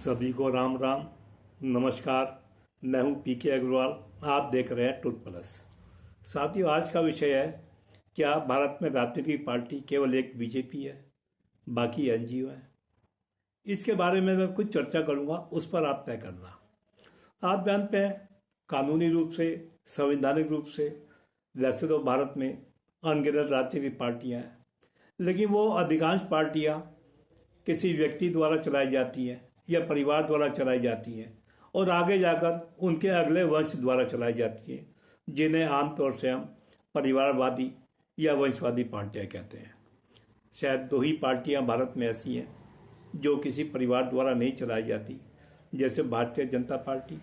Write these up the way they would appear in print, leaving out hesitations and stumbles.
सभी को राम राम। नमस्कार। मैं हूं पीके अग्रवाल। आप देख रहे हैं ट्रुथ प्लस। साथियों, आज का विषय है, क्या भारत में राजनीतिक पार्टी केवल एक बीजेपी है, बाकी एनजीओ है? इसके बारे में मैं कुछ चर्चा करूंगा, उस पर आप तय करना। आप जानते हैं, कानूनी रूप से, संवैधानिक रूप से वैसे तो भारत में अनगिनत राजनीतिक पार्टियां हैं, लेकिन वो अधिकांश पार्टियां किसी व्यक्ति द्वारा चलाई जाती हैं या परिवार द्वारा चलाई जाती हैं और आगे जाकर उनके अगले वंश द्वारा चलाई जाती हैं, जिन्हें आमतौर से हम परिवारवादी या वंशवादी पार्टियां कहते हैं। शायद दो ही पार्टियां भारत में ऐसी हैं जो किसी परिवार द्वारा नहीं चलाई जाती, जैसे भारतीय जनता पार्टी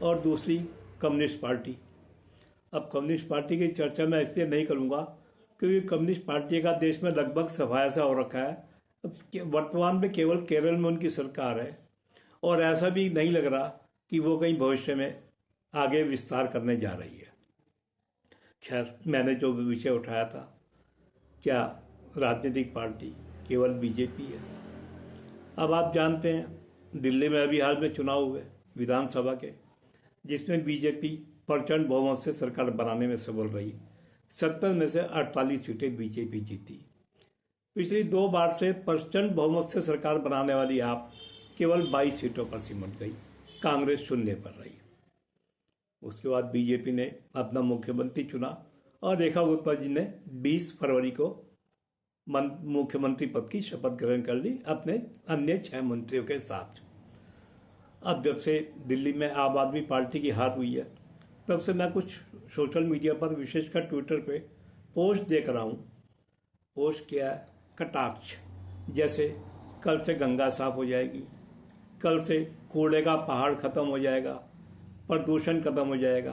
और दूसरी कम्युनिस्ट पार्टी। अब कम्युनिस्ट पार्टी की चर्चा मैं इसलिए नहीं करूँगा क्योंकि कम्युनिस्ट पार्टी का देश में लगभग सफाया सा हो रखा है। वर्तमान में केवल केरल में उनकी सरकार है और ऐसा भी नहीं लग रहा कि वो कहीं भविष्य में आगे विस्तार करने जा रही है। खैर, मैंने जो विषय उठाया था, क्या राजनीतिक पार्टी केवल बीजेपी है? अब आप जानते हैं, दिल्ली में अभी हाल में चुनाव हुए विधानसभा के, जिसमें बीजेपी प्रचंड बहुमत से सरकार बनाने में सफल रही। 70 में से 48 सीटें बीजेपी जीती। पिछली 2 बार से प्रचंड बहुमत से सरकार बनाने वाली आप केवल 22 सीटों पर सिमट गई, कांग्रेस शून्य पर रही। उसके बाद बीजेपी ने अपना मुख्यमंत्री चुना और रेखा गुप्ता जी ने 20 फरवरी को मुख्यमंत्री पद की शपथ ग्रहण कर ली अपने अन्य 6 मंत्रियों के साथ। अब जब से दिल्ली में आम आदमी पार्टी की हार हुई है, तब से मैं कुछ सोशल मीडिया पर, विशेषकर ट्विटर पे पोस्ट देख रहा हूँ। पोस्ट क्या है? कटाक्ष। जैसे कल से गंगा साफ हो जाएगी, कल से कूड़े का पहाड़ खत्म हो जाएगा, प्रदूषण खत्म हो जाएगा,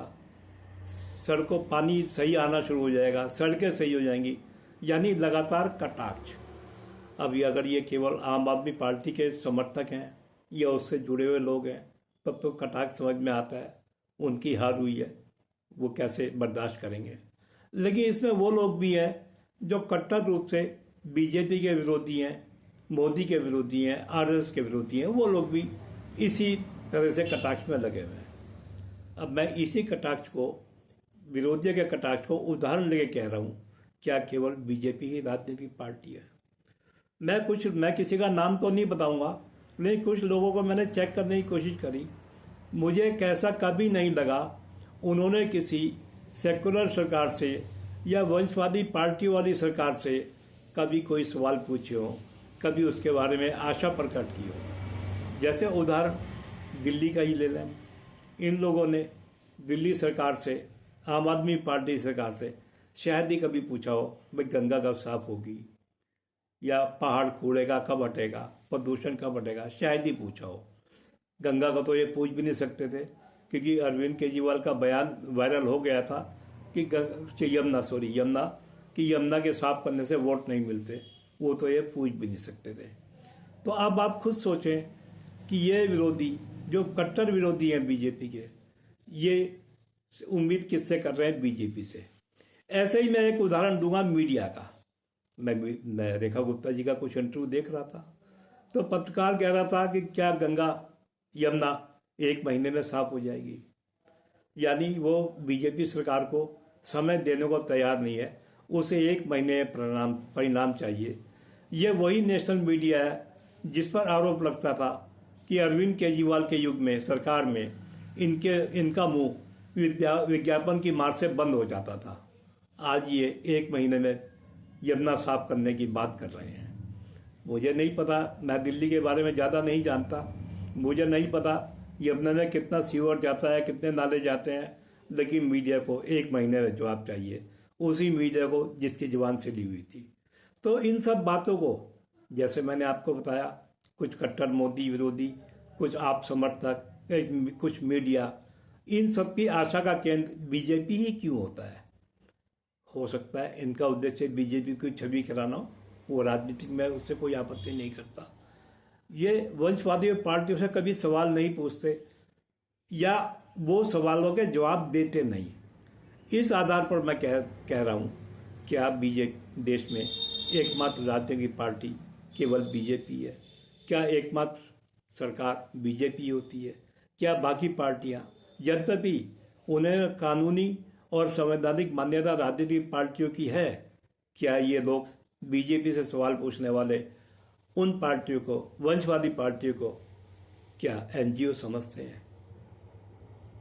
सड़कों पानी सही आना शुरू हो जाएगा, सड़कें सही हो जाएंगी, यानी लगातार कटाक्ष। अभी अगर ये केवल आम आदमी पार्टी के समर्थक हैं या उससे जुड़े हुए लोग हैं, तब तो कटाक्ष समझ में आता है। उनकी हार हुई है, वो कैसे बर्दाश्त करेंगे। लेकिन इसमें वो लोग भी हैं जो कट्टर रूप से बीजेपी के विरोधी हैं, मोदी के विरोधी हैं, आरएसएस के विरोधी हैं। वो लोग भी इसी तरह से कटाक्ष में लगे हुए हैं। अब मैं इसी कटाक्ष को, विरोधी के कटाक्ष को उदाहरण लेके कह रहा हूँ, क्या केवल बीजेपी ही राजनीतिक पार्टी है? मैं किसी का नाम तो नहीं बताऊंगा, लेकिन कुछ लोगों को मैंने चेक करने की कोशिश करी। मुझे कैसा कभी नहीं लगा उन्होंने किसी सेकुलर सरकार से या वंशवादी पार्टी वाली सरकार से कभी कोई सवाल पूछे हो, कभी उसके बारे में आशा प्रकट की हो। जैसे उदाहरण दिल्ली का ही ले लें। इन लोगों ने दिल्ली सरकार से, आम आदमी पार्टी सरकार से शायद ही कभी पूछा हो भाई गंगा कब साफ होगी या पहाड़ कूड़े का कब हटेगा, प्रदूषण कब हटेगा, शायद ही पूछा हो। गंगा को तो ये पूछ भी नहीं सकते थे क्योंकि अरविंद केजरीवाल का बयान वायरल हो गया था कि यमुना के साफ करने से वोट नहीं मिलते। वो तो ये पूछ भी नहीं सकते थे। तो अब आप खुद सोचें कि ये विरोधी, जो कट्टर विरोधी हैं बीजेपी के, ये उम्मीद किससे कर रहे हैं? बीजेपी से। ऐसे ही मैं एक उदाहरण दूंगा मीडिया का। मैं रेखा गुप्ता जी का कुछ इंटरव्यू देख रहा था, तो पत्रकार कह रहा था कि क्या गंगा यमुना 1 महीने में साफ हो जाएगी? यानी वो बीजेपी सरकार को समय देने को तैयार नहीं है, उसे 1 महीने परिणाम चाहिए। ये वही नेशनल मीडिया है जिस पर आरोप लगता था कि अरविंद केजरीवाल के युग में सरकार में इनका मुंह विज्ञापन की मार से बंद हो जाता था। आज ये 1 महीने में यमुना साफ करने की बात कर रहे हैं। मुझे नहीं पता, मैं दिल्ली के बारे में ज़्यादा नहीं जानता, मुझे नहीं पता यमुना में कितना सीवर जाता है, कितने नाले जाते हैं, लेकिन मीडिया को 1 महीने में जवाब चाहिए, उसी मीडिया को जिसकी जुबान से ली हुई थी। तो इन सब बातों को, जैसे मैंने आपको बताया, कुछ कट्टर मोदी विरोधी, कुछ आप समर्थक, कुछ मीडिया, इन सब की आशा का केंद्र बीजेपी ही क्यों होता है? हो सकता है इनका उद्देश्य बीजेपी की छवि खिलाना हो। वो राजनीतिक में उससे कोई आपत्ति नहीं करता। ये वंशवादी पार्टियों से कभी सवाल नहीं पूछते या वो सवालों के जवाब देते नहीं। इस आधार पर मैं कह रहा हूँ, क्या बीजेपी देश में एकमात्र राजनीतिक पार्टी केवल बीजेपी है? क्या एकमात्र सरकार बीजेपी होती है? क्या बाकी पार्टियां, यद्यपि उन्हें कानूनी और संवैधानिक मान्यता राजनीतिक पार्टियों की है, क्या ये लोग बीजेपी से सवाल पूछने वाले उन पार्टियों को, वंशवादी पार्टियों को, क्या एनजीओ समझते हैं?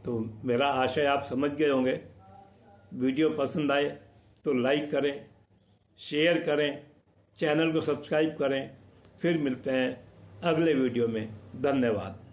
तो मेरा आशय आप समझ गए होंगे। वीडियो पसंद आए तो लाइक करें, शेयर करें, चैनल को सब्सक्राइब करें। फिर मिलते हैं अगले वीडियो में। धन्यवाद।